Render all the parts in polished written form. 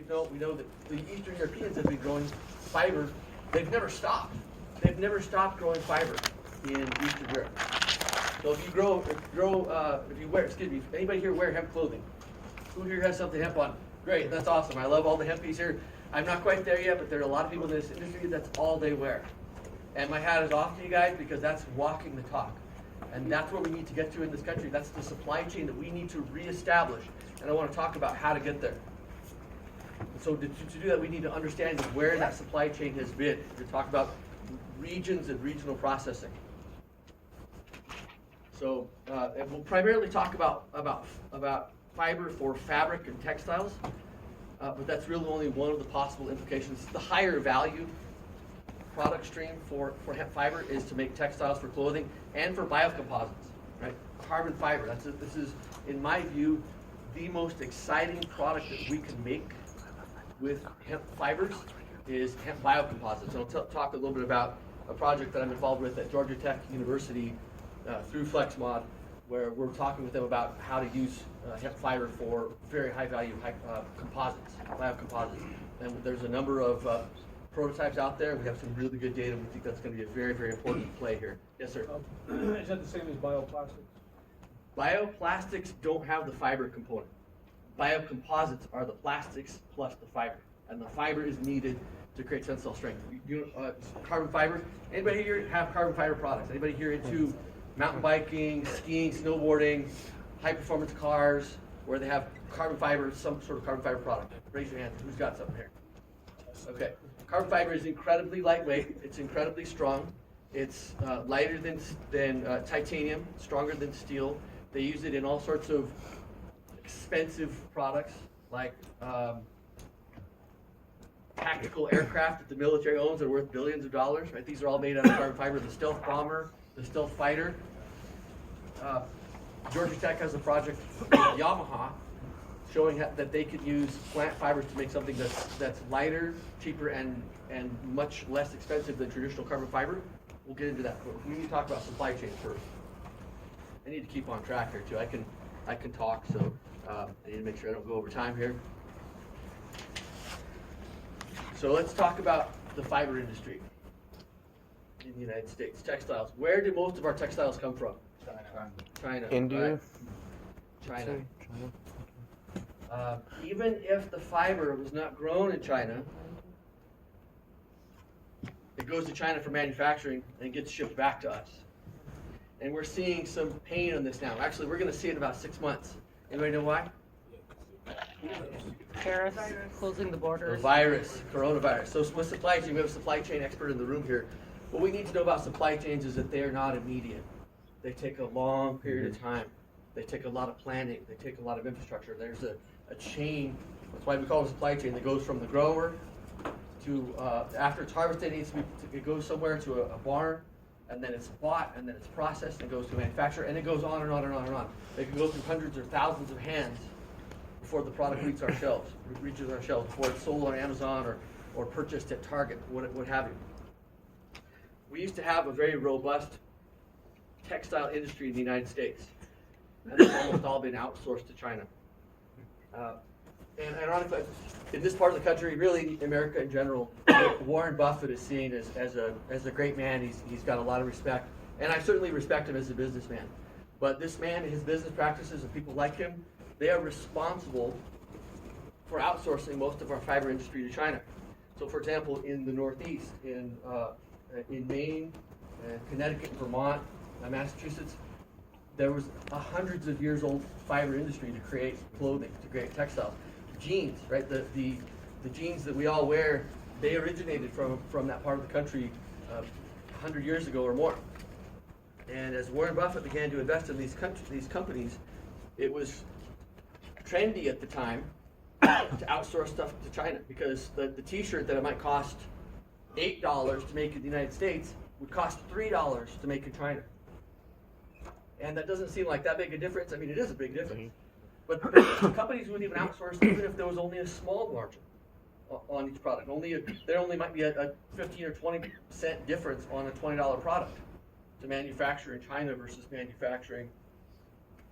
we know that the Eastern Europeans have been growing fiber. They've never stopped. They've never stopped growing fiber in Eastern Europe. So if you wear, excuse me, anybody here wear hemp clothing? Who here has something hemp on? Great, that's awesome. I love all the hempies here. I'm not quite there yet, but there are a lot of people in this industry, that's all they wear. And my hat is off to you guys because that's walking the talk. And that's where we need to get to in this country. That's the supply chain that we need to reestablish. And I want to talk about how to get there. So to do that, we need to understand where that supply chain has been. We talk about regions and regional processing. So and we'll primarily talk about fiber for fabric and textiles, but that's really only one of the possible implications. The higher value product stream for hemp fiber is to make textiles for clothing and for biocomposites, right? Carbon fiber. This is, in my view, the most exciting product that we can make with hemp fibers is hemp biocomposites. And I'll talk a little bit about a project that I'm involved with at Georgia Tech University through FLEXMOD, where we're talking with them about how to use hemp fiber for very high value composites, biocomposites. And there's a number of prototypes out there. We have some really good data. We think that's going to be a very, very important play here. Yes, sir? Is that the same as bioplastics? Bioplastics don't have the fiber component. Biocomposites are the plastics plus the fiber. And the fiber is needed to create tensile strength. Carbon fiber, anybody here have carbon fiber products? Anybody here into mountain biking, skiing, snowboarding, high performance cars, where they have carbon fiber, some sort of carbon fiber product? Raise your hand. Who's got something here? Okay. Carbon fiber is incredibly lightweight. It's incredibly strong. It's lighter than titanium, stronger than steel. They use it in all sorts of expensive products like tactical aircraft that the military owns that are worth billions of dollars. Right? These are all made out of carbon fiber. The stealth bomber, the stealth fighter. Georgia Tech has a project with Yamaha showing that they could use plant fibers to make something that's lighter, cheaper, and much less expensive than traditional carbon fiber. We'll get into that. We need to talk about supply chain first. I need to keep on track here too. I can talk, so I need to make sure I don't go over time here. So let's talk about the fiber industry in the United States. Textiles. Where do most of our textiles come from? China. India. Right? China. Even if the fiber was not grown in China, it goes to China for manufacturing and gets shipped back to us. And we're seeing some pain on this now. Actually, we're going to see it in about 6 months. Anybody know why? Tariffs, closing the borders. The virus, coronavirus. So with supply chain, we have a supply chain expert in the room here. What we need to know about supply chains is that they are not immediate. They take a long period of time. They take a lot of planning. They take a lot of infrastructure. There's a chain, that's why we call it a supply chain, that goes from the grower to, after it's harvested, it goes somewhere to a barn, and then it's bought, and then it's processed, and goes to a manufacturer, and it goes on and on and on and on. It can go through hundreds or thousands of hands before the product reaches our shelves, before it's sold on Amazon or purchased at Target, what have you. We used to have a very robust textile industry in the United States, and it's almost all been outsourced to China. And ironically, in this part of the country, really America in general, Warren Buffett is seen as a great man. He's got a lot of respect, and I certainly respect him as a businessman. But this man and his business practices and people like him, they are responsible for outsourcing most of our fiber industry to China. So, for example, in the Northeast, in Maine, Connecticut, Vermont, Massachusetts, there was a hundreds of years old fiber industry to create clothing, to create textiles. Jeans, right? The jeans that we all wear, they originated from that part of the country 100 years ago or more. And as Warren Buffett began to invest in these companies, it was trendy at the time to outsource stuff to China, because the t-shirt that it might cost $8 to make in the United States would cost $3 to make in China. And that doesn't seem like that big a difference. I mean, it is a big difference. But the companies wouldn't even outsource even if there was only a small margin on each product. There only might be a 15 or 20% difference on a $20 product to manufacture in China versus manufacturing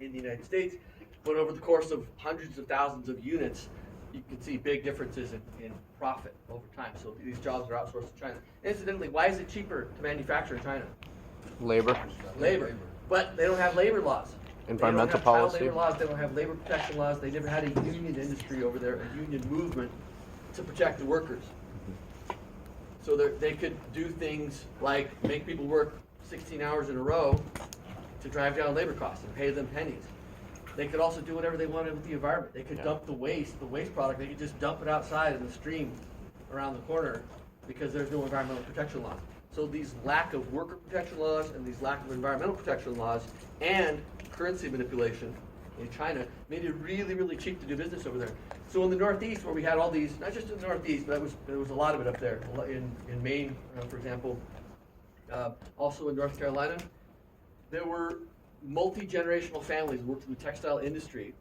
in the United States. But over the course of hundreds of thousands of units, you can see big differences in profit over time. So these jobs are outsourced to China. Incidentally, why is it cheaper to manufacture in China? Labor, Labor. But they don't have labor laws. environmental they don't have policy. Child labor laws. They don't have labor protection laws. They never had a union industry over there, a union movement to protect the workers. So they could do things like make people work 16 hours in a row to drive down labor costs and pay them pennies. They could also do whatever they wanted with the environment. They could dump the waste product, they could just dump it outside in the stream around the corner because there's no environmental protection laws. So these lack of worker protection laws and these lack of environmental protection laws and currency manipulation in China made it really, really cheap to do business over there. So in the Northeast, where we had all these, not just in the Northeast, but there was a lot of it up there, in Maine, for example, also in North Carolina, there were multi-generational families who worked in the textile industry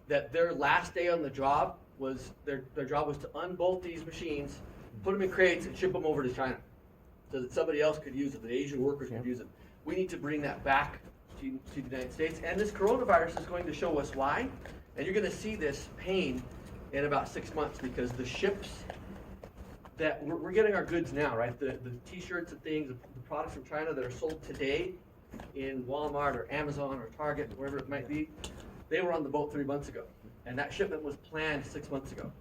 that their last day on the job was, their job was to unbolt these machines, put them in crates, and ship them over to China so that somebody else could use it, that Asian workers could use it. We need to bring that back to the United States, and this coronavirus is going to show us why, and you're going to see this pain in about 6 months because the ships that we're getting our goods now, right? The t-shirts and things, the products from China that are sold today in Walmart or Amazon or Target, wherever it might be, they were on the boat 3 months ago, and that shipment was planned 6 months ago.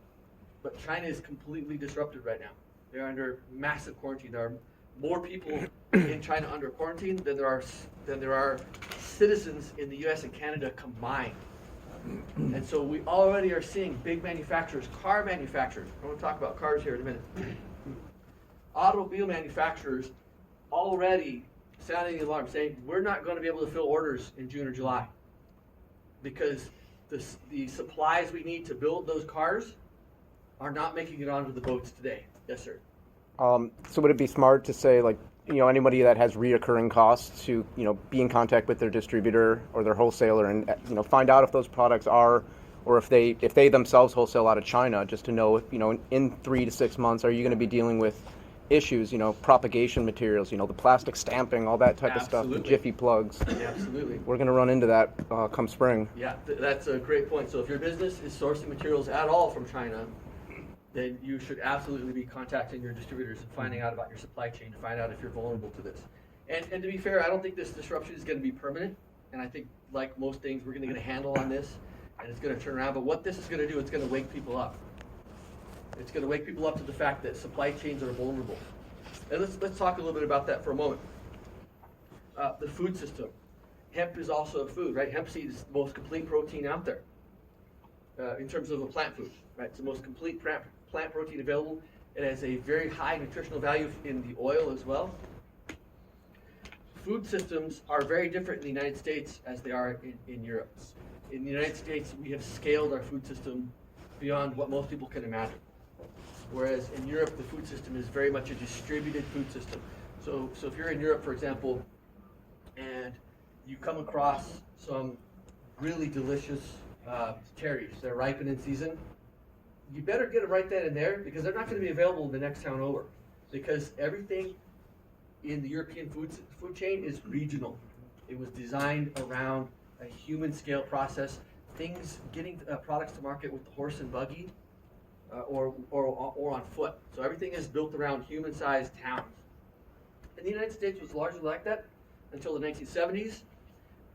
But China is completely disrupted right now. They're under massive quarantine. There are more people in China under quarantine than there are citizens in the U.S. and Canada combined. And so we already are seeing big manufacturers, car manufacturers. I want to talk about cars here in a minute. Automobile manufacturers already sounding the alarm, saying we're not going to be able to fill orders in June or July because the supplies we need to build those cars are not making it onto the boats today. Yes, sir. So would it be smart to say, like, anybody that has reoccurring costs to, be in contact with their distributor or their wholesaler and, find out if those products are, or if they themselves wholesale out of China, just to know if, in 3 to 6 months, are you going to be dealing with issues, propagation materials, the plastic stamping, all that type of stuff, the Jiffy plugs. Absolutely. We're going to run into that come spring. Yeah, that's a great point. So if your business is sourcing materials at all from China, then you should absolutely be contacting your distributors and finding out about your supply chain to find out if you're vulnerable to this. And to be fair, I don't think this disruption is going to be permanent. And I think, like most things, we're going to get a handle on this, and it's going to turn around. But what this is going to do, it's going to wake people up. It's going to wake people up to the fact that supply chains are vulnerable. And let's talk a little bit about that for a moment. The food system. Hemp is also a food, right? Hemp seed is the most complete protein out there in terms of a plant food, right? It's the most complete plant protein available. It has a very high nutritional value in the oil as well. Food systems are very different in the United States as they are in Europe. In the United States, we have scaled our food system beyond what most people can imagine. Whereas in Europe, the food system is very much a distributed food system. So if you're in Europe, for example, and you come across some really delicious cherries, they're ripened in season, you better get them right then and there because they're not going to be available in the next town over. Because everything in the European food chain is regional. It was designed around a human scale process. Things getting products to market with the horse and buggy or on foot. So everything is built around human-sized towns. And the United States was largely like that until the 1970s.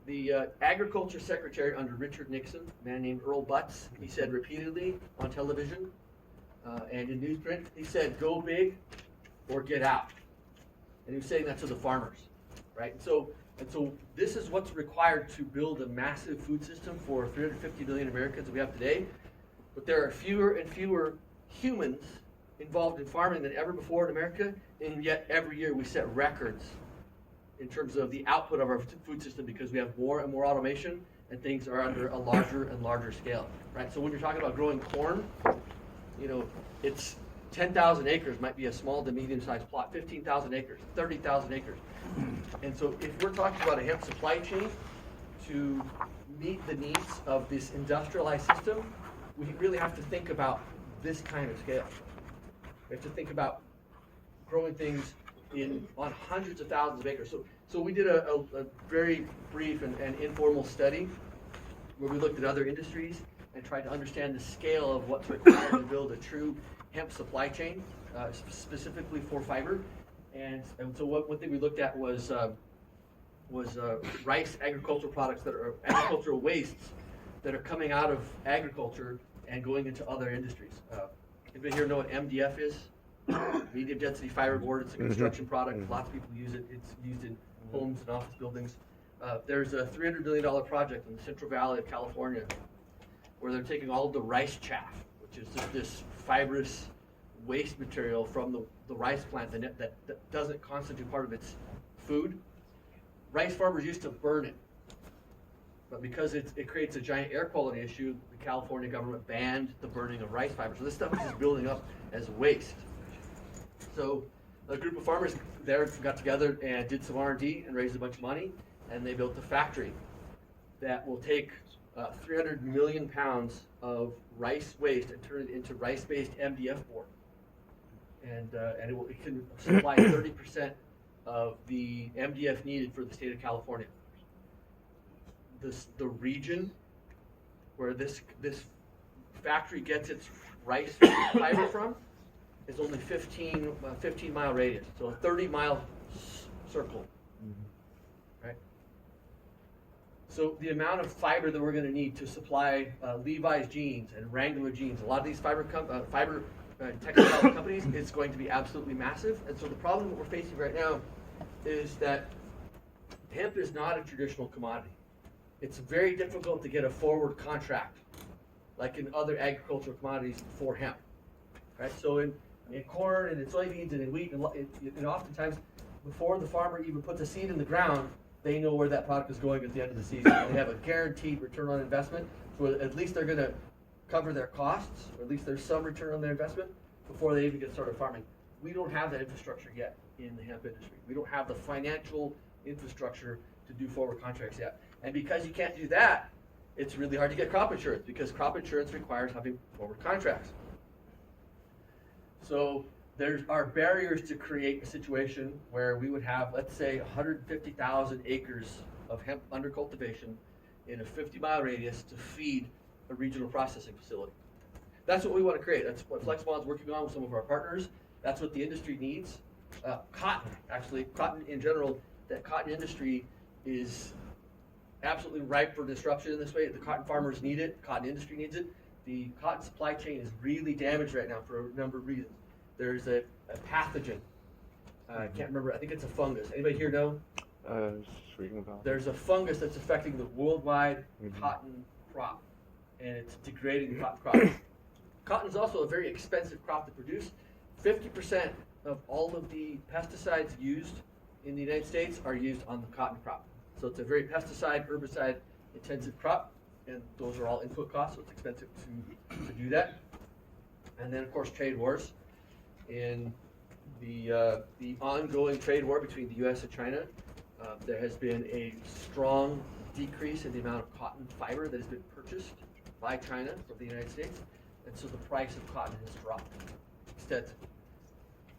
The agriculture secretary under Richard Nixon, a man named Earl Butz, he said repeatedly on television and in newsprint, he said, "Go big or get out." And he was saying that to the farmers, right? And so this is what's required to build a massive food system for 350 million Americans that we have today. But there are fewer and fewer humans involved in farming than ever before in America, and yet every year we set records in terms of the output of our food system because we have more and more automation and things are under a larger and larger scale, right? So when you're talking about growing corn, it's 10,000 acres might be a small to medium-sized plot, 15,000 acres, 30,000 acres. And so if we're talking about a hemp supply chain to meet the needs of this industrialized system, we really have to think about this kind of scale. We have to think about growing things on hundreds of thousands of acres. So we did a very brief and informal study where we looked at other industries and tried to understand the scale of what's required to build a true hemp supply chain, specifically for fiber. And so one thing we looked at was rice agricultural products that are agricultural wastes that are coming out of agriculture and going into other industries. Anybody here know what MDF is? Medium density fiberboard. It's a construction product. Lots of people use it. It's used in homes and office buildings. There's a $300 million project in the Central Valley of California where they're taking all of the rice chaff, which is just this fibrous waste material from the rice plant that doesn't constitute part of its food. Rice farmers used to burn it, but because it creates a giant air quality issue, the California government banned the burning of rice fiber. So this stuff is just building up as waste. So a group of farmers there got together and did some R&D and raised a bunch of money, and they built a factory that will take 300 million pounds of rice waste and turn it into rice-based MDF board. And it can supply 30% of the MDF needed for the state of California. The region where this factory gets its rice fiber from is only 15-mile radius, so a 30-mile circle. Right? So the amount of fiber that we're going to need to supply Levi's jeans and Wrangler jeans, a lot of these fiber textile companies, is going to be absolutely massive. And so the problem that we're facing right now is that hemp is not a traditional commodity. It's very difficult to get a forward contract, like in other agricultural commodities, for hemp. Right? So in corn and in soybeans and in wheat, and oftentimes before the farmer even puts a seed in the ground, they know where that product is going at the end of the season. They have a guaranteed return on investment, so at least they're going to cover their costs, or at least there's some return on their investment before they even get started farming. We don't have that infrastructure yet in the hemp industry. We don't have the financial infrastructure to do forward contracts yet. And because you can't do that, it's really hard to get crop insurance, because crop insurance requires having forward contracts. So there are barriers to create a situation where we would have, let's say, 150,000 acres of hemp under cultivation in a 50-mile radius to feed a regional processing facility. That's what we want to create. That's what FLEXMOD is working on with some of our partners. That's what the industry needs. Cotton in general, that cotton industry is absolutely ripe for disruption in this way. The cotton farmers need it. Cotton industry needs it. The cotton supply chain is really damaged right now for a number of reasons. There's a pathogen. I can't remember. I think it's a fungus. Anybody here know? Just reading about. There's a fungus that's affecting the worldwide cotton crop, and it's degrading the cotton crop. Cotton is also a very expensive crop to produce. 50% of all of the pesticides used in the United States are used on the cotton crop. So it's a very pesticide, herbicide intensive crop, and those are all input costs, so it's expensive to do that. And then of course trade wars. In the ongoing trade war between the U.S. and China, there has been a strong decrease in the amount of cotton fiber that has been purchased by China from the United States, and so the price of cotton has dropped extensively.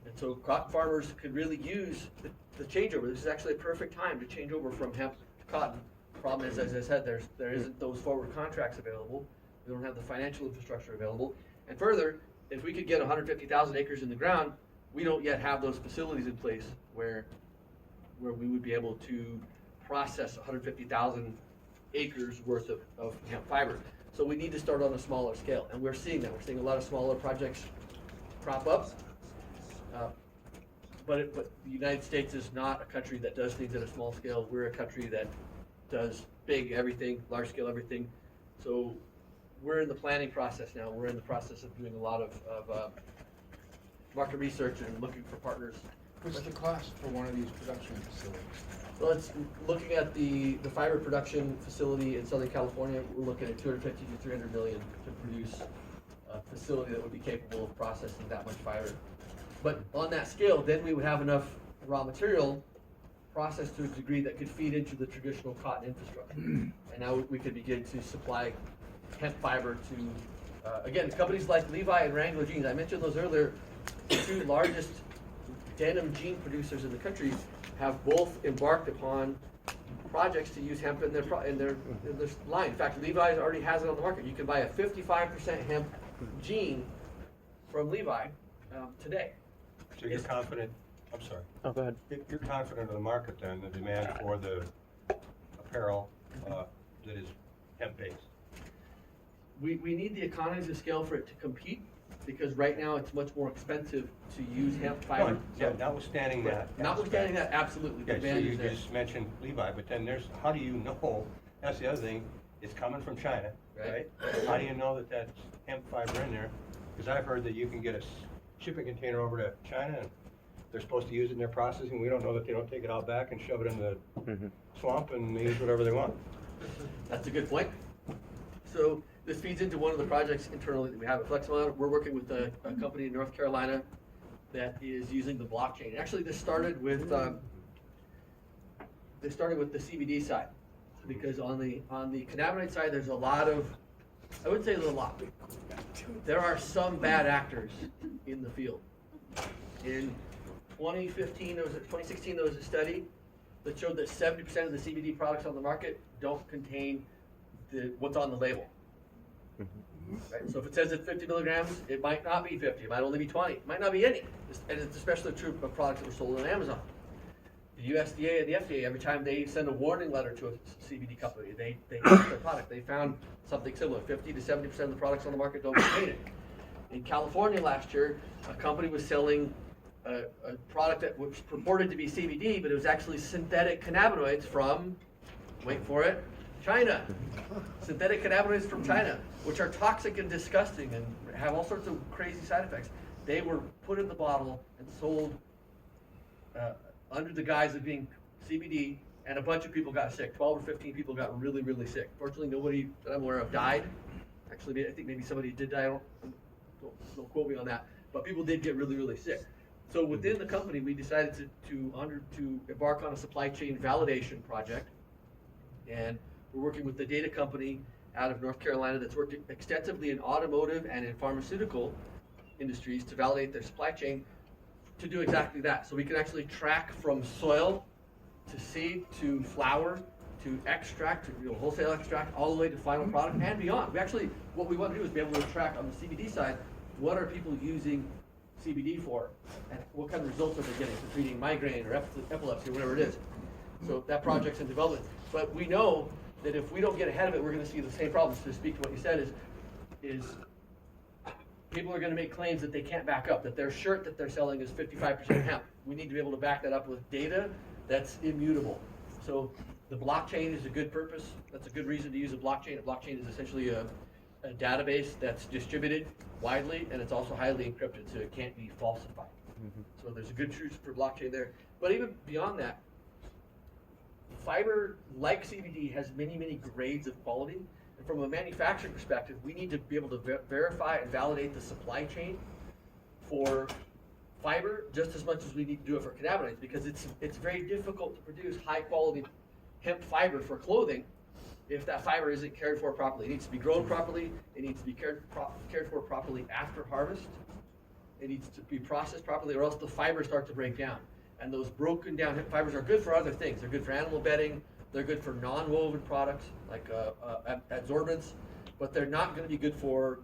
And so cotton farmers could really use the changeover. This is actually a perfect time to change over from hemp to cotton. The problem is, as I said, there isn't those forward contracts available. We don't have the financial infrastructure available. And further, if we could get 150,000 acres in the ground, we don't yet have those facilities in place where we would be able to process 150,000 acres worth of hemp fiber. So we need to start on a smaller scale, and we're seeing that. We're seeing a lot of smaller projects crop up. But the United States is not a country that does things at a small scale. We're a country that does big everything, large scale everything. So we're in the planning process now. We're in the process of doing a lot of market research and looking for partners. What's the cost for one of these production facilities? Well, it's looking at the fiber production facility in Southern California. We're looking at 250 to 300 million to produce a facility that would be capable of processing that much fiber. But on that scale, then we would have enough raw material processed to a degree that could feed into the traditional cotton infrastructure. And now we could begin to supply hemp fiber to, again, companies like Levi and Wrangler jeans. I mentioned those earlier. The two largest denim jean producers in the country have both embarked upon projects to use hemp in their line. In fact, Levi's already has it on the market. You can buy a 55% hemp jean from Levi today. So you're confident, I'm sorry, Oh, go ahead. you're confident of the market then, the demand for the apparel that is hemp-based? We need the economies of scale for it to compete, because right now it's much more expensive to use hemp fiber. Yeah, notwithstanding that. Notwithstanding that, absolutely, the Okay, so demand you is there. just mentioned Levi, but then there's, how do you know, that's the other thing, it's coming from China, Right. right? How do you know that that's hemp fiber in there? Because I've heard that you can get a shipping container over to China and they're supposed to use it in their processing. We don't know that they don't take it out back and shove it in the swamp and they use whatever they want. That's a good point. So this feeds into one of the projects internally that we have at FLEXMOD. We're working with a company in North Carolina that is using the blockchain. Actually, this started with the CBD side, because on the cannabinoid side, there's a lot of, I wouldn't say there's a lot. There are some bad actors in the field. In 2016, there was a study that showed that 70% of the CBD products on the market don't contain what's on the label. Right? So if it says it's 50 milligrams, it might not be 50. It might only be 20. It might not be any. And it's especially true of products that were sold on Amazon. The USDA and the FDA, every time they send a warning letter to a CBD company, they test their product. They found something similar. 50 to 70% of the products on the market don't contain it. In California last year, a company was selling a product that was purported to be CBD, but it was actually synthetic cannabinoids from, wait for it, China. Synthetic cannabinoids from China, which are toxic and disgusting and have all sorts of crazy side effects. They were put in the bottle and sold under the guise of being CBD, and a bunch of people got sick. 12 or 15 people got really, really sick. Fortunately, nobody that I'm aware of died. Actually, I think maybe somebody did die. Don't quote me on that. But people did get really, really sick. So within the company, we decided to embark on a supply chain validation project, and we're working with the data company out of North Carolina that's worked extensively in automotive and in pharmaceutical industries to validate their supply chain to do exactly that. So we can actually track from soil to seed to flower to extract, to wholesale extract, all the way to final product and beyond. What we want to do is be able to track on the CBD side, what are people using CBD for, and what kind of results are they getting for treating migraine or epilepsy or whatever it is. So that project's in development. But we know that if we don't get ahead of it, we're going to see the same problems. To speak to what you said is people are going to make claims that they can't back up, that their shirt that they're selling is 55% hemp. We need to be able to back that up with data that's immutable. So the blockchain is a good purpose. That's a good reason to use a blockchain. A blockchain is essentially a database that's distributed widely, and it's also highly encrypted, so it can't be falsified. So there's a good truth for blockchain there. But even beyond that, fiber, like CBD, has many, many grades of quality. And from a manufacturing perspective, we need to be able to verify and validate the supply chain for fiber just as much as we need to do it for cannabinoids, because it's very difficult to produce high quality hemp fiber for clothing if that fiber isn't cared for properly. It needs to be grown properly. It needs to be cared for properly after harvest. It needs to be processed properly, or else the fibers start to break down. And those broken down hemp fibers are good for other things. They're good for animal bedding. They're good for non-woven products like adsorbents, but they're not going to be good for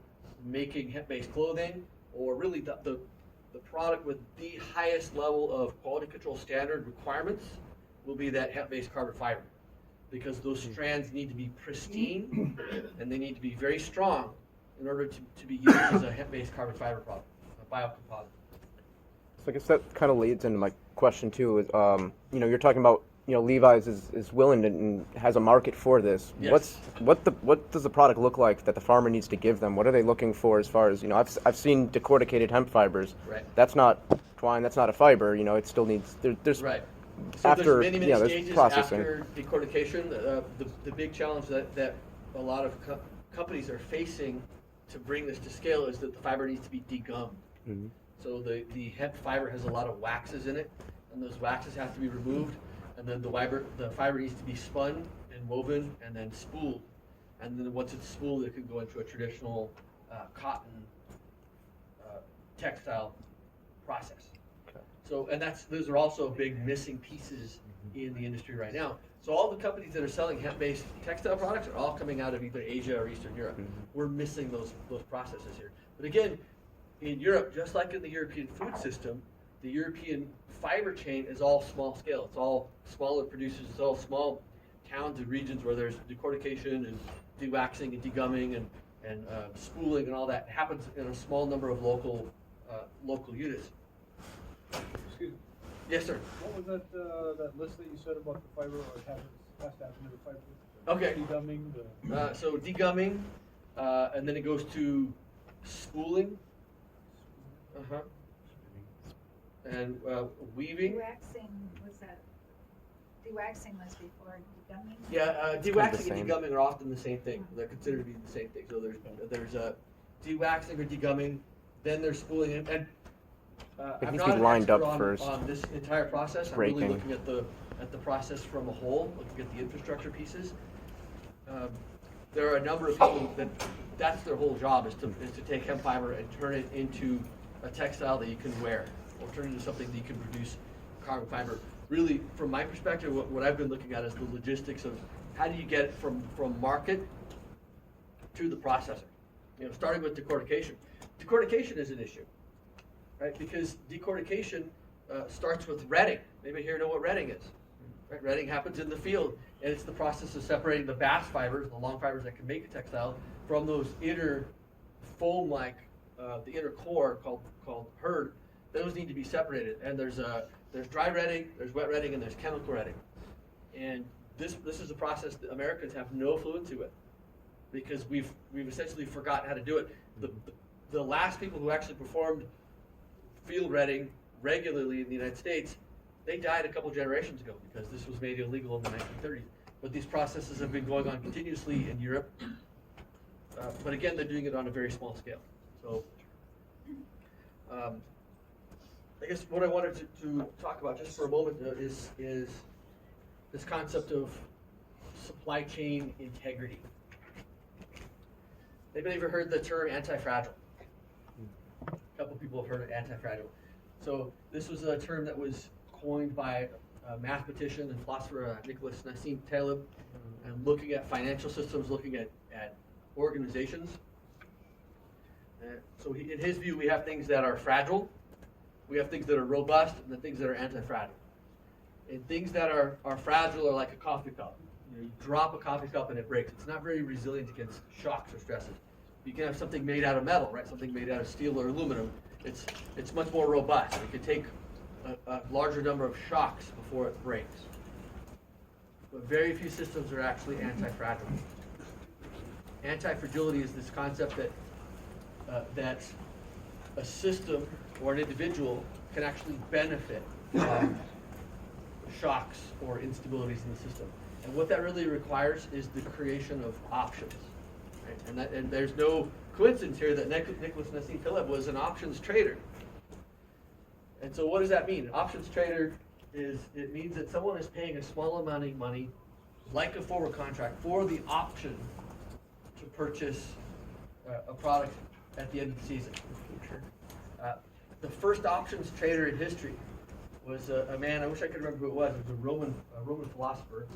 making hemp-based clothing, or really the product with the highest level of quality control standard requirements will be that hemp-based carbon fiber, because those strands need to be pristine and they need to be very strong in order to be used as a hemp-based carbon fiber product, a biocomposite. So I guess that kind of leads into my question too. Is you're talking about Levi's is willing and has a market for this. Yes. What does the product look like that the farmer needs to give them? What are they looking for as far as I've seen decorticated hemp fibers. Right. That's not twine. That's not a fiber. It still needs there's Right. So after there's many there's stages processing. after decortication. The big challenge that a lot of companies are facing to bring this to scale is that the fiber needs to be degummed. Mm-hmm. So the hemp fiber has a lot of waxes in it, and those waxes have to be removed, and then the fiber needs to be spun and woven and then spooled, and then once it's spooled, it can go into a traditional cotton textile process. Okay. So, and those are also big missing pieces in the industry right now. So all the companies that are selling hemp-based textile products are all coming out of either Asia or Eastern Europe. We're missing those processes here. But again, in Europe, just like in the European food system, the European fiber chain is all small scale. It's all smaller producers. It's all small towns and regions where there's decortication and dewaxing and degumming and spooling and all that happens in a small number of local units. Excuse me, Yes, sir. what was that list that you said about the fiber, or it has to happen to the fiber? Okay. Degumming, So degumming, and then it goes to spooling. Uh-huh. And weaving. Dewaxing, was that, dewaxing was before degumming? Yeah, kind of the dewaxing and same. degumming are often the same thing. They're considered to be the same thing. So there's dewaxing or degumming, then there's spooling, and It I'm needs to not be an lined expert up first. on this entire process. I'm really Breaking. looking at the process from a whole, looking at the infrastructure pieces. There are a number of people that's their whole job is to take hemp fiber and turn it into a textile that you can wear, or turn it into something that you can produce carbon fiber. Really, from my perspective, what I've been looking at is the logistics of how do you get it from market to the processor. You know, starting with decortication. Decortication is an issue, right? Because decortication starts with retting. Anybody here know what retting is? Right? Retting happens in the field, and it's the process of separating the bast fibers, the long fibers that can make a textile, from those inner foam-like, the inner core called hurd. Those need to be separated, and there's dry retting, there's wet retting, and there's chemical retting. And this is a process that Americans have no fluency with, because we've essentially forgotten how to do it. The last people who actually performed field retting regularly in the United States, they died a couple generations ago because this was made illegal in the 1930s. But these processes have been going on continuously in Europe. But again, they're doing it on a very small scale. So I guess what I wanted to talk about just for a moment is this concept of supply chain integrity. Anybody ever heard the term anti-fragile? A couple people have heard of anti-fragile. So this was a term that was coined by a mathematician and philosopher, Nicholas Nassim Taleb, and looking at financial systems, looking at organizations. So in his view, we have things that are fragile, we have things that are robust, and the things that are anti-fragile. And things that are fragile are like a coffee cup. You drop a coffee cup and it breaks. It's not very resilient against shocks or stresses. You can have something made out of metal, right? Something made out of steel or aluminum. It's much more robust. It can take a larger number of shocks before it breaks. But very few systems are actually anti-fragile. Anti-fragility is this concept that a system or an individual can actually benefit from shocks or instabilities in the system. And what that really requires is the creation of options. Right? And there's no coincidence here that Nicholas Nassim Taleb was an options trader. And so what does that mean? An options trader it means that someone is paying a small amount of money, like a forward contract, for the option to purchase a product at the end of the season. The first options trader in history was a man, I wish I could remember who it was. It was a Roman philosopher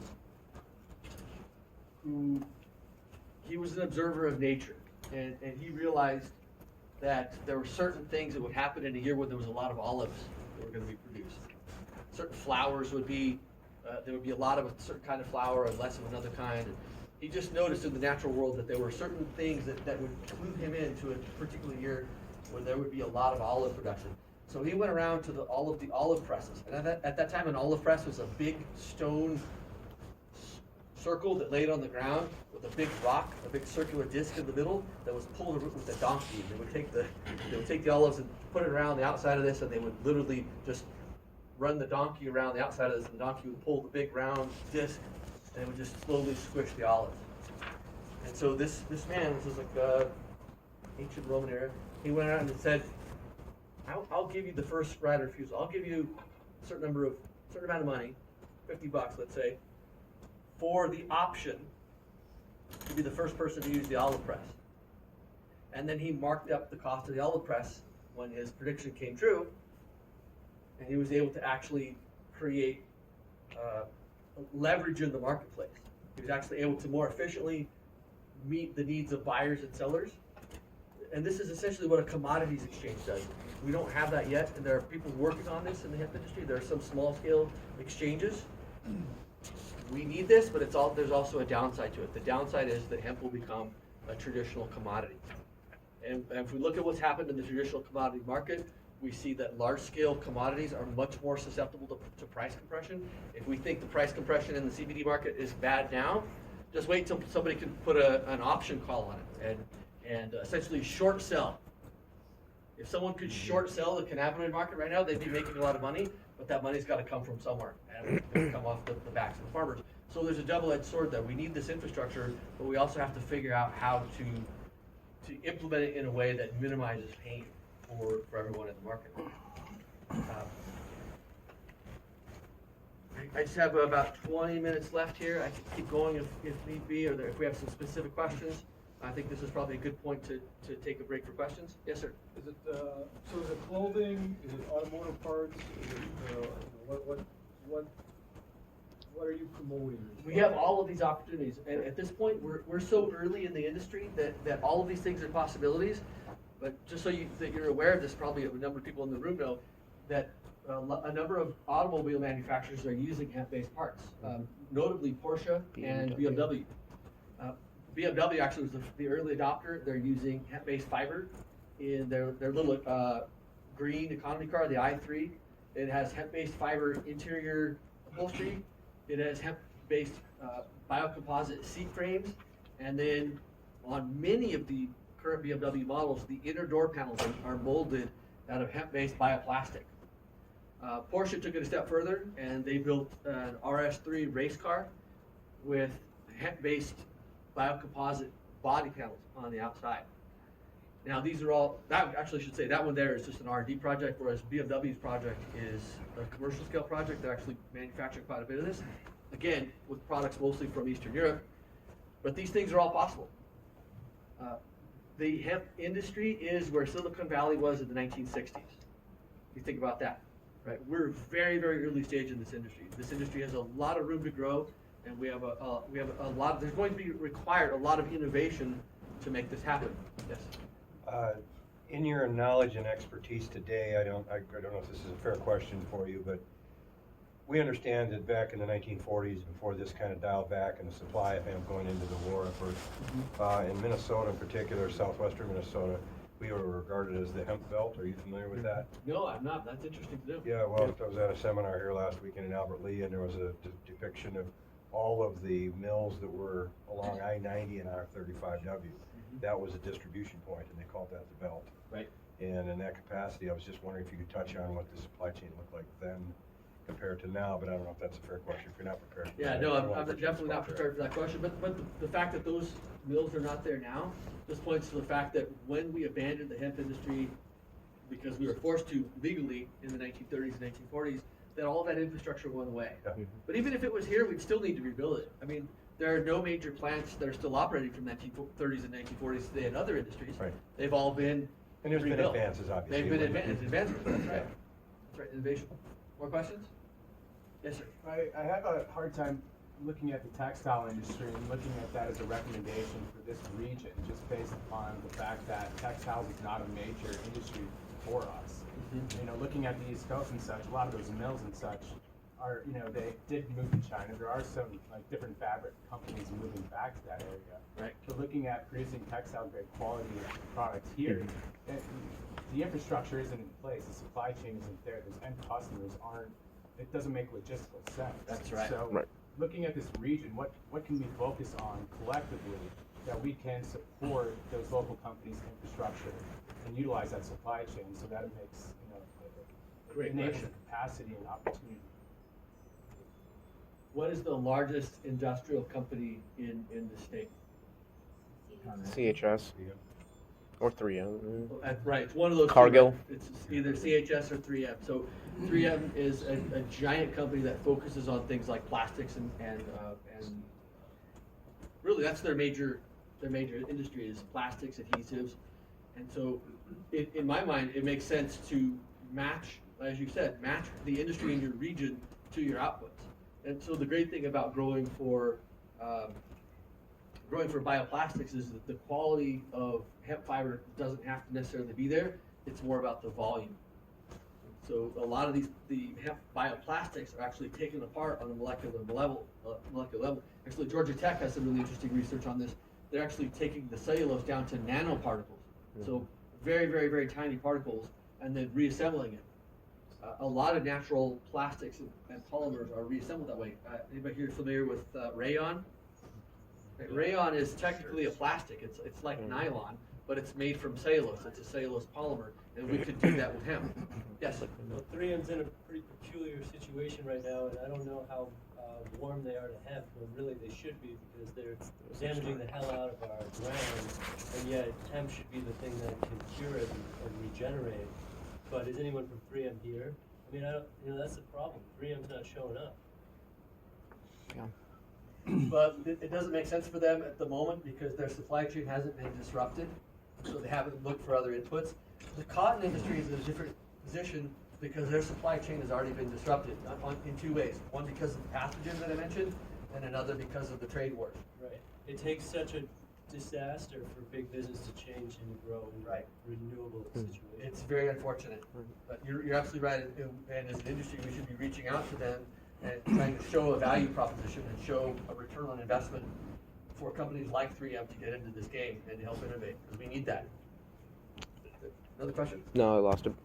who he was an observer of nature, and he realized that there were certain things that would happen in a year when there was a lot of olives that were going to be produced. Certain flowers would be, there would be a lot of a certain kind of flower and less of another kind. And he just noticed in the natural world that there were certain things that would clue him into a particular year where there would be a lot of olive production. So he went around to all of the olive presses. And at that time, an olive press was a big stone circle that laid on the ground with a big rock, a big circular disc in the middle that was pulled with a donkey. They would take the olives and put it around the outside of this, and they would literally just run the donkey around the outside of this, and the donkey would pull the big round disc, and it would just slowly squish the olives. And so this man, this is like ancient Roman era, he went around and said, I'll give you the first right of refusal. I'll give you a certain amount of money, $50, let's say, for the option to be the first person to use the olive press. And then he marked up the cost of the olive press when his prediction came true, and he was able to actually create leverage in the marketplace. He was actually able to more efficiently meet the needs of buyers and sellers. And this is essentially what a commodities exchange does. We don't have that yet, and there are people working on this in the hemp industry. There are some small scale exchanges. We need this, but there's also a downside to it. The downside is that hemp will become a traditional commodity. And if we look at what's happened in the traditional commodity market, we see that large scale commodities are much more susceptible to price compression. If we think the price compression in the CBD market is bad now, just wait till somebody can put an option call on it and essentially short sell. If someone could short sell the cannabinoid market right now, they'd be making a lot of money, but that money's got to come from somewhere, and it's going to come off the backs of the farmers. So there's a double-edged sword there. We need this infrastructure, but we also have to figure out how to implement it in a way that minimizes pain for everyone in the market. I just have about 20 minutes left here. I can keep going if need be, or if we have some specific questions. I think this is probably a good point to take a break for questions. Yes, sir. Is it, so is it clothing, is it automotive parts, is it, what are you promoting? We have all of these opportunities, and at this point, we're so early in the industry that all of these things are possibilities. But just so that you're aware of this, probably a number of people in the room know that a number of automobile manufacturers are using hemp-based parts, notably Porsche and BMW. BMW actually was the early adopter. They're using hemp-based fiber in their little green economy car, the i3. It has hemp-based fiber interior upholstery. It has hemp-based biocomposite seat frames, and then on many of the current BMW models, the inner door panels are molded out of hemp-based bioplastic. Porsche took it a step further, and they built an RS3 race car with hemp-based biocomposite body panels on the outside. Now these are all, that actually should say that one there is just an R&D project, whereas BMW's project is a commercial scale project. They're actually manufacturing quite a bit of this, again, with products mostly from Eastern Europe. But these things are all possible. The hemp industry is where Silicon Valley was in the 1960s. You think about that, right? We're very, very early stage in this industry. This industry has a lot of room to grow, and we have a lot. There's going to be required a lot of innovation to make this happen. Yes. In your knowledge and expertise today, I don't know if this is a fair question for you, but we understand that back in the 1940s, before this kind of dialed back and the supply of hemp going into the war effort, in Minnesota in particular, southwestern Minnesota, we were regarded as the hemp belt. Are you familiar with that? No, I'm not. That's interesting to know. Yeah, well, I was at a seminar here last weekend in Albert Lea, and there was a depiction of all of the mills that were along I-90 and I-35W. That was a distribution point, and they called that the belt. Right. And in that capacity, I was just wondering if you could touch on what the supply chain looked like then compared to now, but I don't know if that's a fair question, if you're not prepared. Yeah, no, I'm definitely not prepared for that question, but the fact that those mills are not there now just points to the fact that when we abandoned the hemp industry because we were forced to legally in the 1930s and 1940s, that all that infrastructure went away. Yeah. But even if it was here, we'd still need to rebuild it. I mean, there are no major plants that are still operating from 1930s and 1940s today in other industries. Right. They've all been And there's rebuilt. been advances, obviously. They've been advancements, that's right. That's right, innovation. More questions? Yes, sir. I have a hard time looking at the textile industry and looking at that as a recommendation for this region, just based upon the fact that textiles is not a major industry for us. You know, looking at the East Coast and such, a lot of those mills and such are, you know, they did move to China. There are some like different fabric companies moving back to that area. Right. So looking at producing textile grade quality products here, the infrastructure isn't in place. The supply chain isn't there. Those end customers aren't. It doesn't make logistical sense. That's right. So looking at this region, what can we focus on collectively that we can support those local companies' infrastructure and utilize that supply chain so that it makes, you know, Great enables question. capacity and opportunity. What is the largest industrial company in the state? CHS or 3M. Right, it's one of those. two, Cargill. right? It's either CHS or 3M. So 3M is a giant company that focuses on things like plastics and really that's their major industry is plastics, adhesives. And so in my mind, it makes sense to match, as you said, match the industry in your region to your outputs. And so the great thing about growing for bioplastics is that the quality of hemp fiber doesn't have to necessarily be there. It's more about the volume. So a lot of the hemp bioplastics are actually taken apart on a molecular level. Actually, Georgia Tech has some really interesting research on this. They're actually taking the cellulose down to nanoparticles, so very, very, very tiny particles, and then reassembling it. A lot of natural plastics and polymers are reassembled that way. Anybody here familiar with rayon? Right, rayon is technically a plastic. It's like nylon, but it's made from cellulose. It's a cellulose polymer, and we could do that with hemp. Yes. Well, 3M's in a pretty peculiar situation right now, and I don't know how warm they are to hemp, when really they should be, because they're damaging the hell out of our ground, and yet hemp should be the thing that can cure it and regenerate. But is anyone from 3M here? I mean, that's the problem. 3M's not showing up. Yeah. But it doesn't make sense for them at the moment because their supply chain hasn't been disrupted, so they haven't looked for other inputs. The cotton industry is in a different position because their supply chain has already been disrupted in two ways. One because of the pathogens that I mentioned, and another because of the trade wars. Right. It takes such a disaster for big business to change and grow in Right. renewable situations. It's very unfortunate, but you're absolutely right. And as an industry, we should be reaching out to them and trying to show a value proposition and show a return on investment for companies like 3M to get into this game and to help innovate, because we need that. Another question? No, I lost him.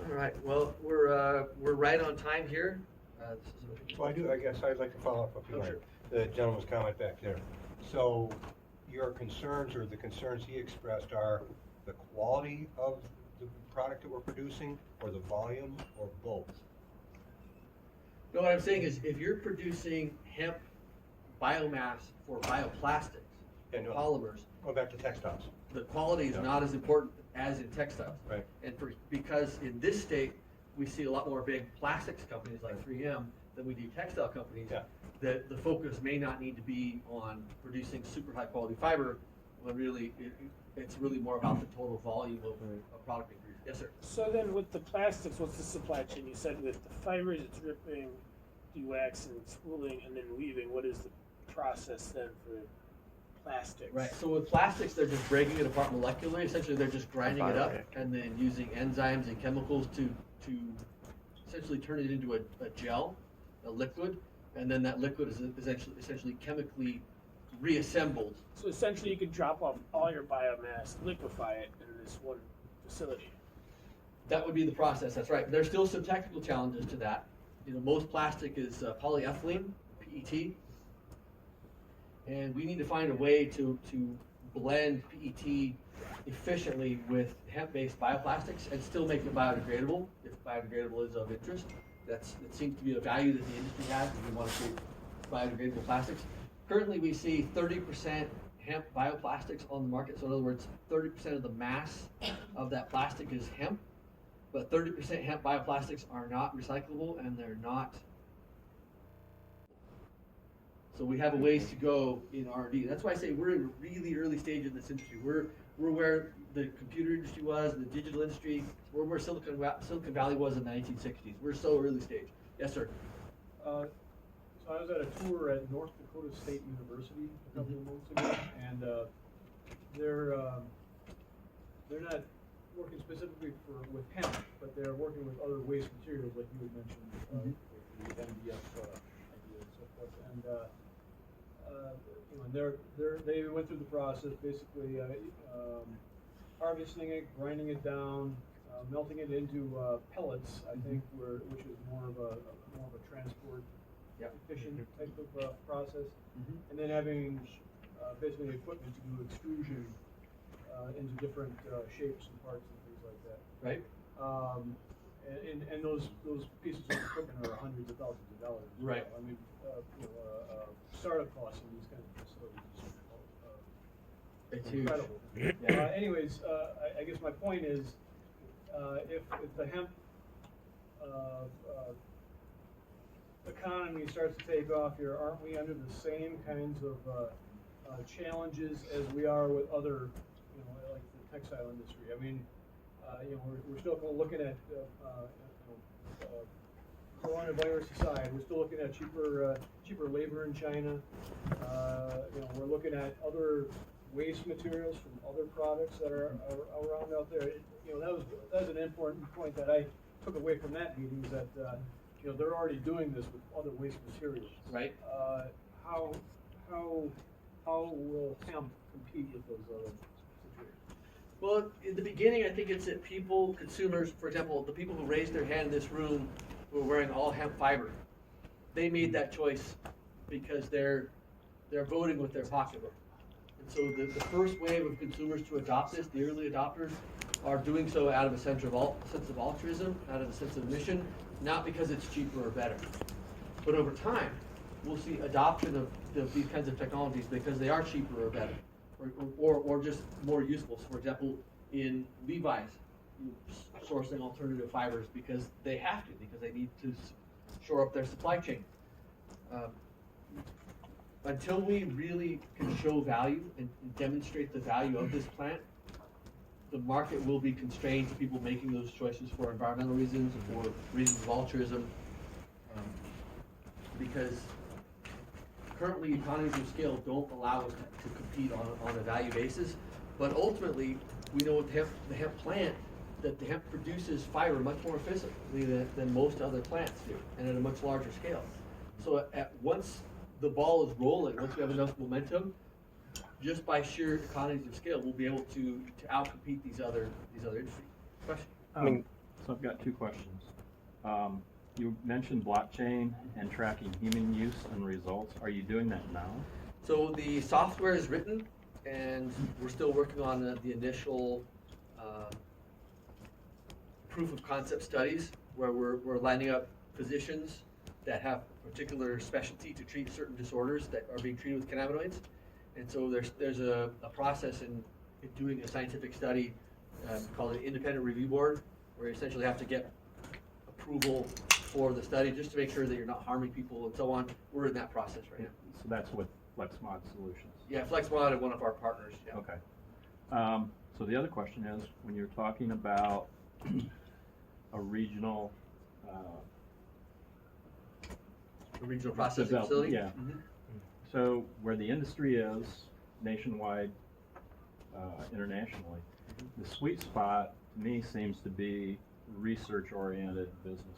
All right. Well, we're right on time here. Well, I guess I'd like to follow up with you on Sure. the gentleman's comment back there. So your concerns, or the concerns he expressed, are the quality of the product that we're producing, or the volume, or both? No, what I'm saying is, if you're producing hemp biomass for bioplastics, Yeah, no. polymers, Go back to textiles. the quality is Yeah. not as important as in textiles. Right. And because in this state, we see a lot more big plastics companies like 3M than we do textile companies. Yeah. The focus may not need to be on producing super high quality fiber, when really it's really more about the total volume of product increase. Yes, sir. So then with the plastics, what's the supply chain? You said with the fibers, it's ripping, dewaxing, spooling, and then weaving. What is the process then for plastics? Right. So with plastics, they're just breaking it apart molecularly. Essentially, they're just grinding it up and then using enzymes and chemicals to essentially turn it into a gel, a liquid, and then that liquid is essentially chemically reassembled. So essentially, you could drop off all your biomass, liquefy it in this one facility. That would be the process. That's right. There's still some technical challenges to that. Most plastic is polyethylene, PET, and we need to find a way to blend PET efficiently with hemp-based bioplastics and still make it biodegradable, if biodegradable is of interest. That seems to be a value that the industry has, if we want to create biodegradable plastics. Currently, we see 30% hemp bioplastics on the market. So in other words, 30% of the mass of that plastic is hemp, but 30% hemp bioplastics are not recyclable, and they're not. So we have a ways to go in R&D. That's why I say we're in a really early stage in this industry. We're where the computer industry was, and the digital industry. We're where Silicon Valley was in the 1960s. We're so early stage. Yes, sir. So I was at a tour at North Dakota State University a couple of months ago, and they're not working specifically with hemp, but they're working with other waste materials, like you had mentioned, like the MDF idea and so forth. And they went through the process, basically harvesting it, grinding it down, melting it into pellets, I think, which is more of a transport efficient type of process, and then having basically equipment to do extrusion into different shapes and parts and things like that. Right. And those pieces of equipment are hundreds of thousands of dollars. As Right. well. I mean, startup costs in these kind of facilities is It's huge. incredible. Anyways, I guess my point is, if the hemp economy starts to take off here, aren't we under the same kinds of challenges as we are with other, like the textile industry? I mean, we're still looking at coronavirus aside, we're still looking at cheaper labor in China. We're looking at other waste materials from other products that are around out there. That was an important point that I took away from that meeting, is that they're already doing this with other waste materials. Right. How will hemp compete with those other situations? Well, in the beginning, I think it's that people, consumers, for example, the people who raised their hand in this room who are wearing all hemp fiber, they made that choice because they're voting with their pocketbook. And so the first wave of consumers to adopt this, the early adopters, are doing so out of a sense of altruism, out of a sense of mission, not because it's cheaper or better. But over time, we'll see adoption of these kinds of technologies because they are cheaper or better, or just more useful. So for example, in Levi's, sourcing alternative fibers because they have to, because they need to shore up their supply chain. Until we really can show value and demonstrate the value of this plant, the market will be constrained to people making those choices for environmental reasons, for reasons of altruism, because currently economies of scale don't allow us to compete on a value basis. But ultimately, we know with the hemp plant, that the hemp produces fiber much more efficiently than most other plants do, and at a much larger scale. So once the ball is rolling, once we have enough momentum, just by sheer economies of scale, we'll be able to outcompete these other industries. Question? So I've got two questions. You mentioned blockchain and tracking human use and results. Are you doing that now? So the software is written, and we're still working on the initial proof of concept studies, where we're lining up physicians that have particular specialty to treat certain disorders that are being treated with cannabinoids. And so there's a process in doing a scientific study called an independent review board, where you essentially have to get approval for the study just to make sure that you're not harming people and so on. We're in that process right now. So that's with FLEXMOD Solutions. Yeah, FLEXMOD is one of our partners. Yeah. Okay. So the other question is, when you're talking about a regional processing facility? Yeah. Mm-hmm. So where the industry is nationwide, internationally, the sweet spot to me seems to be research-oriented businesses.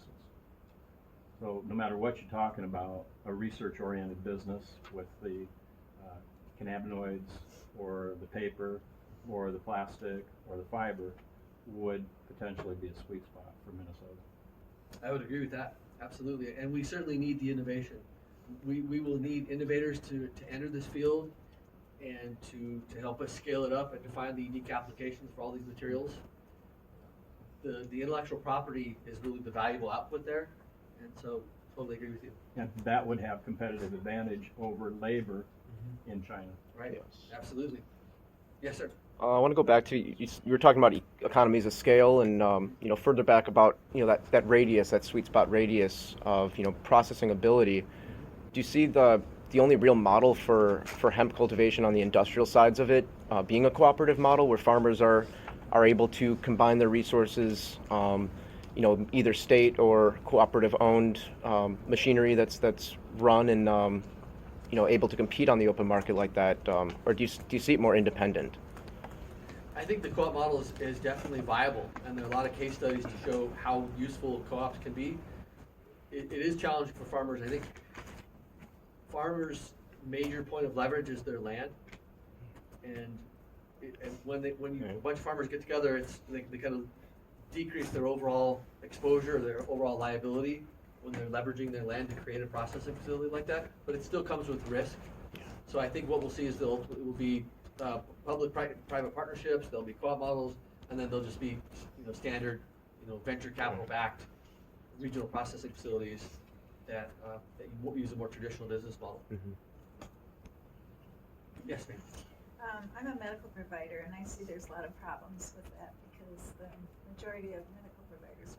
So no matter what you're talking about, a research-oriented business with the cannabinoids or the paper or the plastic or the fiber would potentially be a sweet spot for Minnesota. I would agree with that, absolutely. And we certainly need the innovation. We will need innovators to enter this field and to help us scale it up and to find the unique applications for all these materials. The intellectual property is really the valuable output there, and so totally agree with you. And that would have competitive advantage over labor in China. Right, Yes. Absolutely. Yes, sir. I want to go back to you were talking about economies of scale, and further back about that radius, that sweet spot radius of processing ability. Do you see the only real model for hemp cultivation on the industrial sides of it being a cooperative model where farmers are able to combine their resources, either state or cooperative owned machinery that's run and able to compete on the open market like that, or do you see it more independent? I think the co-op model is definitely viable, and there are a lot of case studies to show how useful co-ops can be. It is challenging for farmers. I think farmers' major point of leverage is their land, and when a bunch of farmers get together, they kind of decrease their overall exposure, their overall liability when they're leveraging their land to create a processing facility like that. But it still comes with risk. So I think what we'll see is it will be public-private partnerships. There'll be co-op models, and then they'll just be standard venture capital backed regional processing facilities that use a more traditional business model. Mm-hmm. Yes, ma'am. I'm a medical provider, and I see there's a lot of problems with that because the majority of medical providers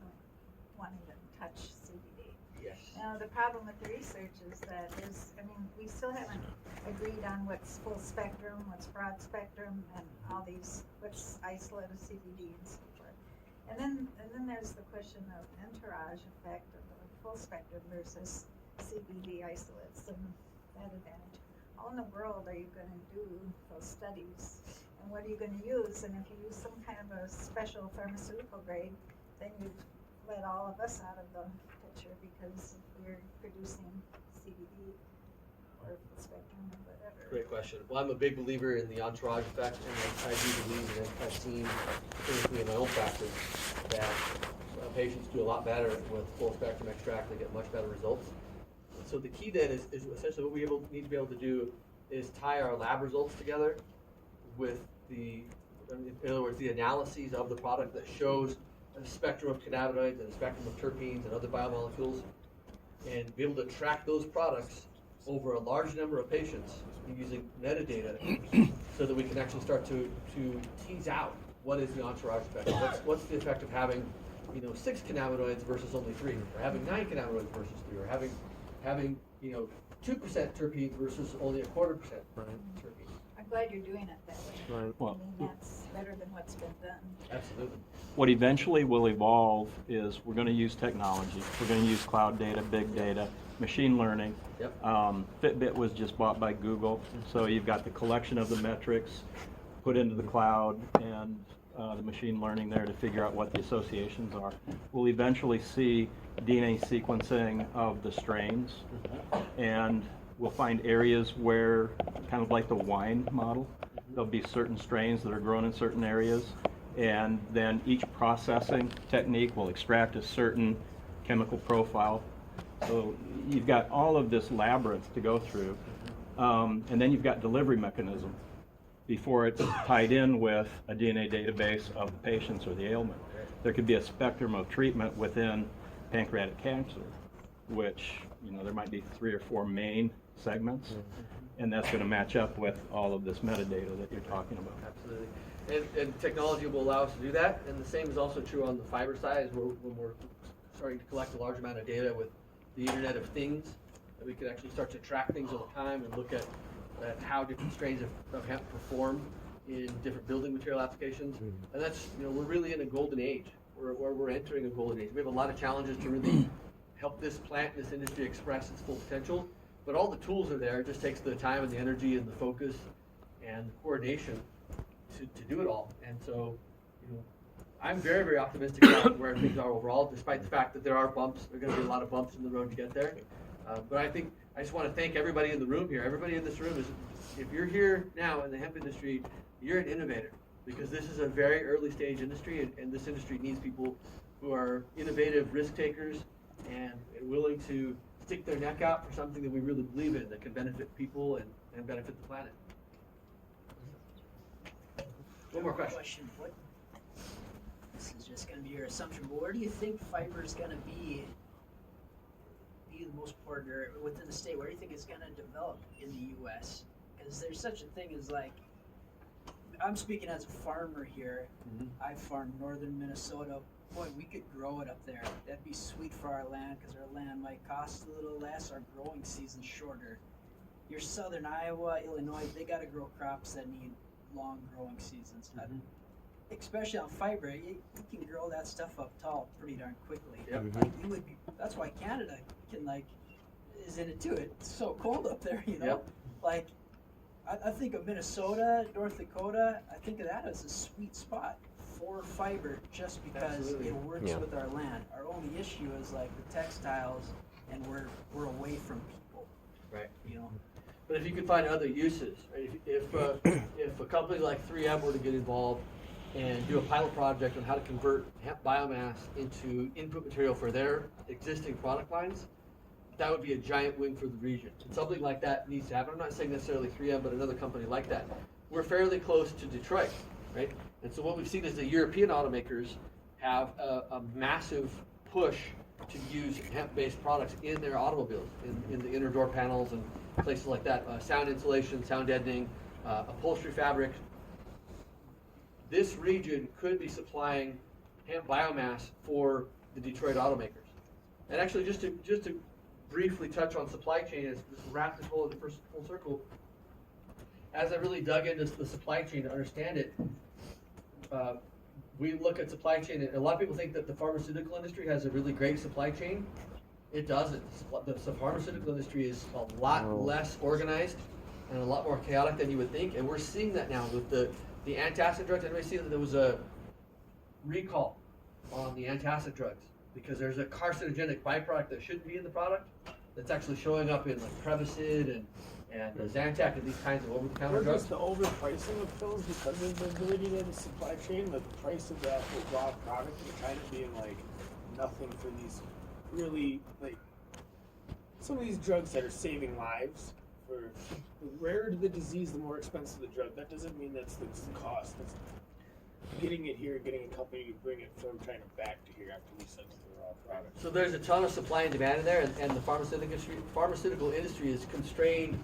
won't even touch CBD. Yes. Now, the problem with the research is that we still haven't agreed on what's full spectrum, what's broad spectrum, and all these, what's isolate of CBD and so forth. And then there's the question of entourage effect of the full spectrum versus CBD isolates and that advantage. How in the world are you gonna do those studies? And what are you gonna use? And if you use some kind of a special pharmaceutical grade, then you've let all of us out of the picture because we're producing CBD or full spectrum or whatever. Great question. Well, I'm a big believer in the entourage effect, and I do believe, and I've seen clinically in my own practice, that patients do a lot better with full spectrum extract. They get much better results. And so the key then is essentially what we need to be able to do is tie our lab results together with in other words, the analyses of the product that shows a spectrum of cannabinoids and a spectrum of terpenes and other biomolecules, and be able to track those products over a large number of patients using metadata so that we can actually start to tease out what is the entourage effect. What's the effect of having 6 cannabinoids versus only 3, or having 9 cannabinoids versus 3, or having 2% terpenes versus only 0.25% terpenes. I'm glad you're doing it that way. Right. Well, I mean, that's better than what's been done. Absolutely. what eventually will evolve is we're going to use technology. We're going to use cloud data, big data, machine learning. Yep. Fitbit was just bought by Google, so you've got the collection of the metrics put into the cloud and the machine learning there to figure out what the associations are. We'll eventually see DNA sequencing of the strains, and we'll find areas where, kind of like the wine model, there'll be certain strains that are grown in certain areas, and then each processing technique will extract a certain chemical profile. So you've got all of this labyrinth to go through, and then you've got delivery mechanism before it's tied in with a DNA database of the patients or the ailment. There could be a spectrum of treatment within pancreatic cancer, which, there might be 3 or 4 main segments, and that's going to match up with all of this metadata that you're talking about. Absolutely. And technology will allow us to do that, and the same is also true on the fiber side, when we're starting to collect a large amount of data with the Internet of Things, that we can actually start to track things over time and look at how different strains of hemp perform in different building material applications. And that's, we're really in a golden age. We're entering a golden age. We have a lot of challenges to really help this plant, this industry express its full potential, but all the tools are there. It just takes the time and the energy and the focus and the coordination to do it all. And so, I'm very, very optimistic about where things are overall, despite the fact that there are bumps. There are going to be a lot of bumps in the road to get there. But I just want to thank everybody in the room here. Everybody in this room if you're here now in the hemp industry, you're an innovator, because this is a very early stage industry, and this industry needs people who are innovative risk takers and willing to stick their neck out for something that we really believe in, that can benefit people and benefit the planet. One more question. This is just going to be your assumption, but where do you think fiber is going to be the most important, or within the state? Where do you think it's going to develop in the U.S.? Because there's such a thing as, like, I'm speaking as a farmer here. I farm northern Minnesota. Boy, we could grow it up there. That'd be sweet for our land, because our land might cost a little less. Our growing season's shorter. Your southern Iowa, Illinois, they got to grow crops that need long growing seasons. Especially on fiber, you can grow that stuff up tall pretty darn quickly. Yep. Like that's why Canada is in it too. It's so cold up there, Yep. Like, I think of Minnesota, North Dakota. I think of that as a sweet spot for fiber, just because Absolutely. it works with our land. Our only issue is like the textiles, and we're away from people. Right. But if you could find other uses, right? If a company like 3M were to get involved and do a pilot project on how to convert hemp biomass into input material for their existing product lines, that would be a giant win for the region. And something like that needs to happen. I'm not saying necessarily 3M, but another company like that. We're fairly close to Detroit, right? And so what we've seen is the European automakers have a massive push to use hemp-based products in their automobiles, in the inner door panels and places like that. Sound insulation, sound deadening, upholstery fabric. This region could be supplying hemp biomass for the Detroit automakers. And actually, just to briefly touch on supply chain, as just wrap this whole full circle, as I really dug into the supply chain to understand it, we look at supply chain, and a lot of people think that the pharmaceutical industry has a really great supply chain. It doesn't. The pharmaceutical industry is a lot less organized and a lot more chaotic than you would think, and we're seeing that now with the antacid drugs. Anybody see that there was a recall on the antacid drugs because there's a carcinogenic byproduct that shouldn't be in the product that's actually showing up in like Prevacid and the Zantac and these kinds of over-the-counter Or drugs. just the overpricing of pills because of the ability to the supply chain, the price of that raw product in China being like nothing for these really like some of these drugs that are saving lives. For the rarer the disease, the more expensive the drug. That doesn't mean that's the cost. That's getting it here, getting a company to bring it from China back to here after we send it the raw product. So there's a ton of supply and demand in there, and the pharmaceutical industry is constrained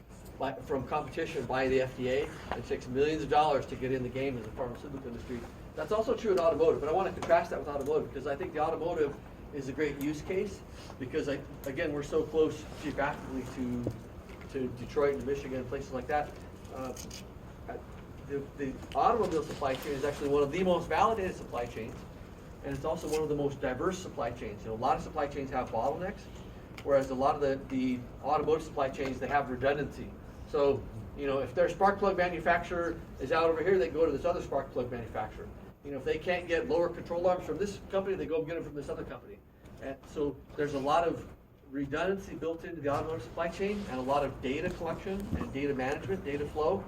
from competition by the FDA. It takes millions of dollars to get in the game in the pharmaceutical industry. That's also true in automotive, but I want to contrast that with automotive because I think the automotive is a great use case because, again, we're so close geographically to Detroit and Michigan, places like that. The automobile supply chain is actually one of the most validated supply chains, and it's also one of the most diverse supply chains. You know, a lot of supply chains have bottlenecks, whereas a lot of the automotive supply chains, they have redundancy. So, you know, if their spark plug manufacturer is out over here, they go to this other spark plug manufacturer. You know, if they can't get lower control arms from this company, they go get them from this other company. And so there's a lot of redundancy built into the automotive supply chain and a lot of data collection and data management, data flow.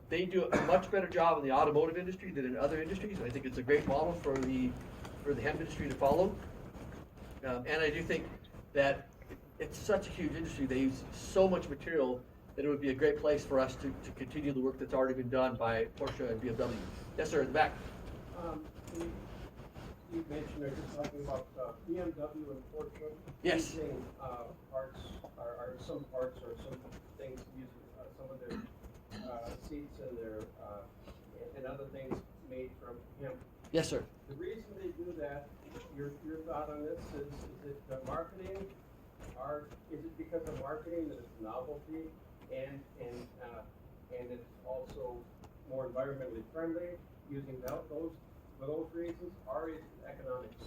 They do a much better job in the automotive industry than in other industries. I think it's a great model for the hemp industry to follow. And I do think that it's such a huge industry. They use so much material that it would be a great place for us to continue the work that's already been done by Porsche and BMW. Yes, sir, in the back. You mentioned, are you talking about BMW and Porsche? Yes. Using parts, or some parts or some things, using some of their seats and their and other things made from hemp. Yes, sir. The reason they do that, your thought on this is it the marketing? Is it because of marketing that it's novelty and it's also more environmentally friendly using those for those reasons, or is it economics?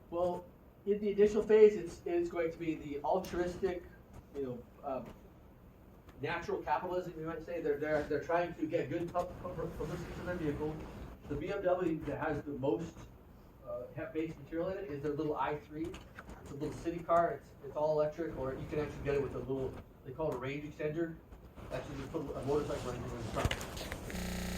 Well, in the initial phase, it's going to be the altruistic, natural capitalism, you might say. They're trying to get good publicity for their vehicle. The BMW that has the most hemp-based material in it is their little i3. It's a little city car. It's all electric, or you can actually get it with a little, they call it a range extender. Actually, just put a motorcycle engine in the front.